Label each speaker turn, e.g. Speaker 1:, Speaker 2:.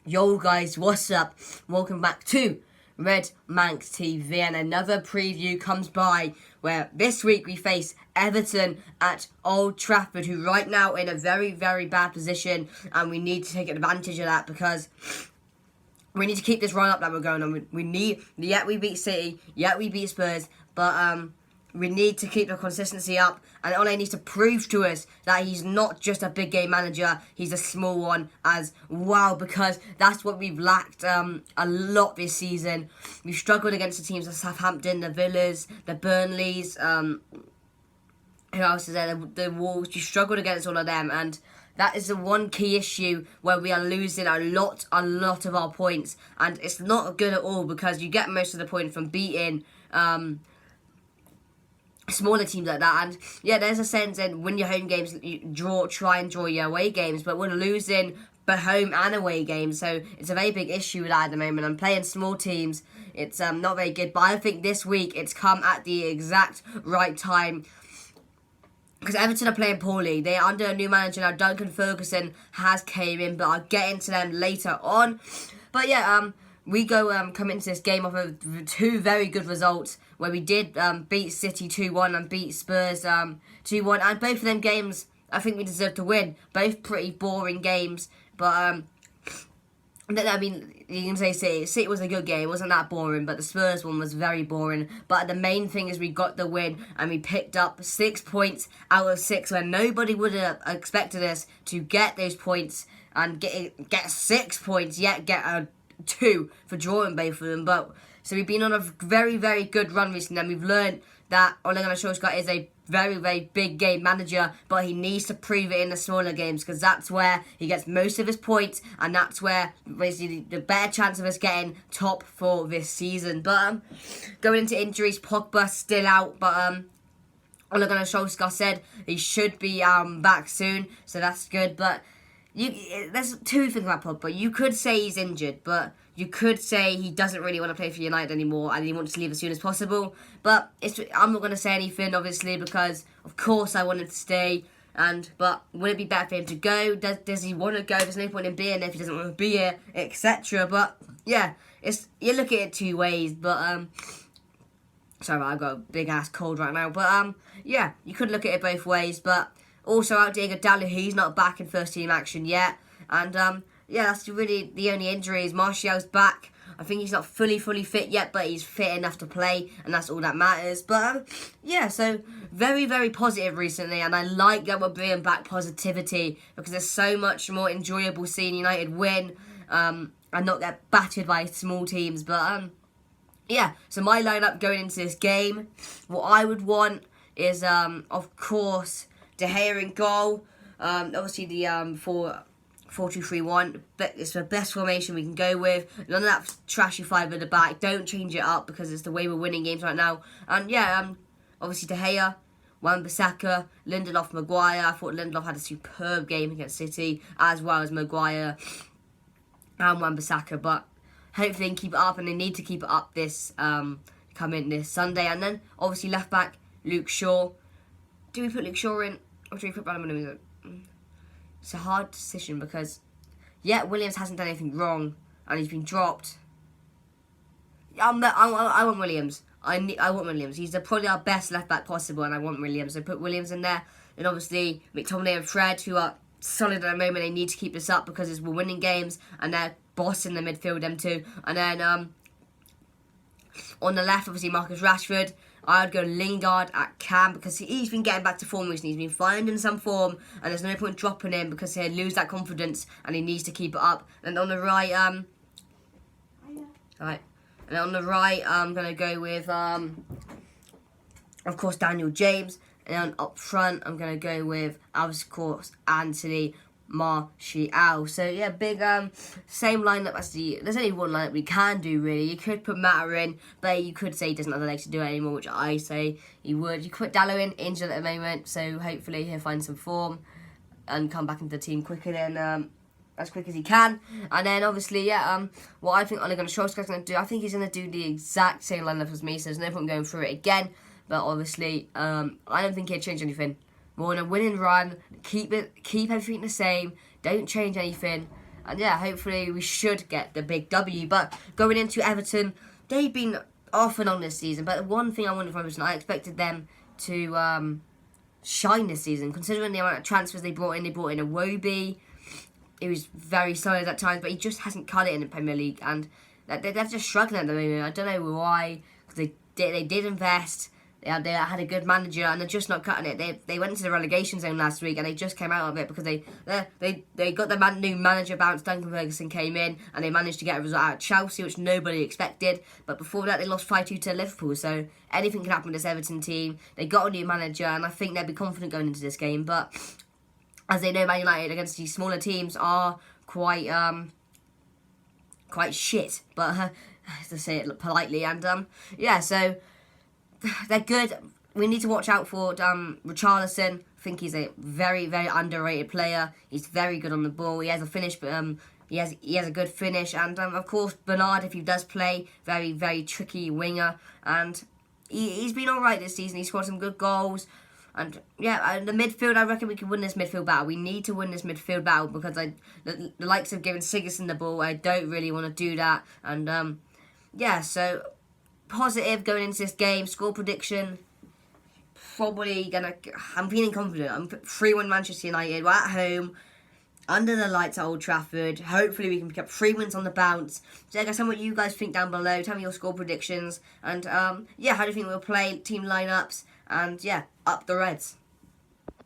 Speaker 1: Yo guys, what's up? Welcome back to Red Manx TV, and another preview comes by where this week we face Everton at Old Trafford, who right now in a very, very bad position, and we need to take advantage of that because we need to keep this run up that we're going on. We beat City, we beat Spurs, but we need to keep the consistency up, and Ole needs to prove to us that he's not just a big game manager, he's a small one as well, because that's what we've lacked a lot this season. We've struggled against the teams like Southampton, the Villas, the Burnleys, who else is there? The Wolves. You struggled against all of them, and that is the one key issue where we are losing a lot of our points, and it's not good at all because you get most of the points from beating smaller teams like that. And yeah, there's a sense in win your home games, you try and draw your away games, but we're losing both home and away games, so it's a very big issue with that at the moment. I'm playing small teams, it's not very good, but I think this week it's come at the exact right time because Everton are playing poorly. They're under a new manager now. Duncan Ferguson has came in, but I'll get into them later on. But yeah, we come into this game off of two very good results where we did beat City 2-1 and beat Spurs 2-1, and both of them games I think we deserve to win. Both pretty boring games, but I mean, you can say City was a good game. It wasn't that boring, but the Spurs one was very boring. But the main thing is we got the win, and we picked up 6 points out of 6, where nobody would have expected us to get those points and get 6 points, yet get a 2 for drawing both of them. But so we've been on a very, very good run recently, and we've learned that Ole Gunnar Solskjaer is a very, very big game manager, but he needs to prove it in the smaller games because that's where he gets most of his points, and that's where basically the better chance of us getting top for this season. But going into injuries, Pogba still out, but Ole Gunnar Solskjaer said he should be back soon, so that's good. But there's two things about Pogba. You could say he's injured, but you could say he doesn't really want to play for United anymore and he wants to leave as soon as possible. But I'm not going to say anything, obviously, because of course I wanted to stay. But would it be better for him to go? Does he want to go? There's no point in being there if he doesn't want to be here, etc. But yeah, you look at it two ways. But sorry, I've got a big ass cold right now. But yeah, you could look at it both ways. But also out Diego Dallo, he's not back in first team action yet, and yeah, that's really the only injuries. Martial's back. I think he's not fully fit yet, but he's fit enough to play, and that's all that matters. But yeah, so very, very positive recently, and I like that we're bringing back positivity because it's so much more enjoyable seeing United win and not get battered by small teams. But yeah, so my lineup going into this game, what I would want is of course De Gea in goal. Obviously the 4-2-3-1. It's the best formation we can go with. None of that trashy 5 at the back. Don't change it up because it's the way we're winning games right now. And yeah, obviously De Gea, Wan-Bissaka, Lindelof, Maguire. I thought Lindelof had a superb game against City, as well as Maguire and Wan-Bissaka. But hopefully they can keep it up, and they need to keep it up this coming this Sunday. And then obviously left back Luke Shaw. Do we put Luke Shaw in, or do we put Balmain in? It's a hard decision because, yeah, Williams hasn't done anything wrong and he's been dropped. I want Williams. I want Williams. He's probably our best left back possible, and I want Williams. So put Williams in there, and obviously McTominay and Fred, who are solid at the moment. They need to keep this up because we're winning games, and they're bossing the midfield, them two. And then on the left, obviously Marcus Rashford. I'd go Lingard at cam because he's been getting back to form recently. He's been finding some form, and there's no point dropping him because he'll lose that confidence, and he needs to keep it up. And on the right, right, and on the right, I'm gonna go with of course Daniel James, and then up front, I'm gonna go with of course Anthony Martial. So yeah, big same lineup as there's only one lineup we can do really. You could put Mata in, but you could say he doesn't have the legs to do it anymore, which I say he would. You could put Dallo in, injured at the moment, so hopefully he'll find some form and come back into the team quicker than as quick as he can. And then obviously, yeah, what I think Ole Gunnar Solskjaer's going to do, I think he's going to do the exact same lineup as me, so there's no point going through it again. But obviously, I don't think he'll change anything. We're on a winning run. Keep everything the same. Don't change anything. And yeah, hopefully we should get the big W. But going into Everton, they've been off and on this season. But one thing I wonder from Everton, I expected them to shine this season, considering the amount of transfers they brought in. They brought in a Iwobi. He was very solid at times, but he just hasn't cut it in the Premier League, and they're just struggling at the moment. I don't know why, because they did invest. They had a good manager, and they're just not cutting it. They went into the relegation zone last week, and they just came out of it because they got the new manager bounce. Duncan Ferguson came in, and they managed to get a result out of Chelsea, which nobody expected. But before that, they lost 5-2 to Liverpool. So anything can happen with this Everton team. They got a new manager, and I think they'll be confident going into this game. But as they know, Man United against these smaller teams are quite shit. But to say it politely, and so they're good. We need to watch out for Richarlison. I think he's a very, very underrated player. He's very good on the ball. He has a finish, but he has a good finish. And of course, Bernard, if he does play, very, very tricky winger. And he's been all right this season. He scored some good goals. And yeah, the midfield, I reckon we can win this midfield battle. We need to win this midfield battle because the likes of giving Sigurdsson the ball, I don't really want to do that. And so positive going into this game. Score prediction, I'm feeling confident. I'm 3-1 Manchester United. We're at home, under the lights at Old Trafford. Hopefully we can pick up 3 wins on the bounce. So guys, tell me what you guys think down below. Tell me your score predictions. And how do you think we'll play, team lineups. And yeah, up the Reds.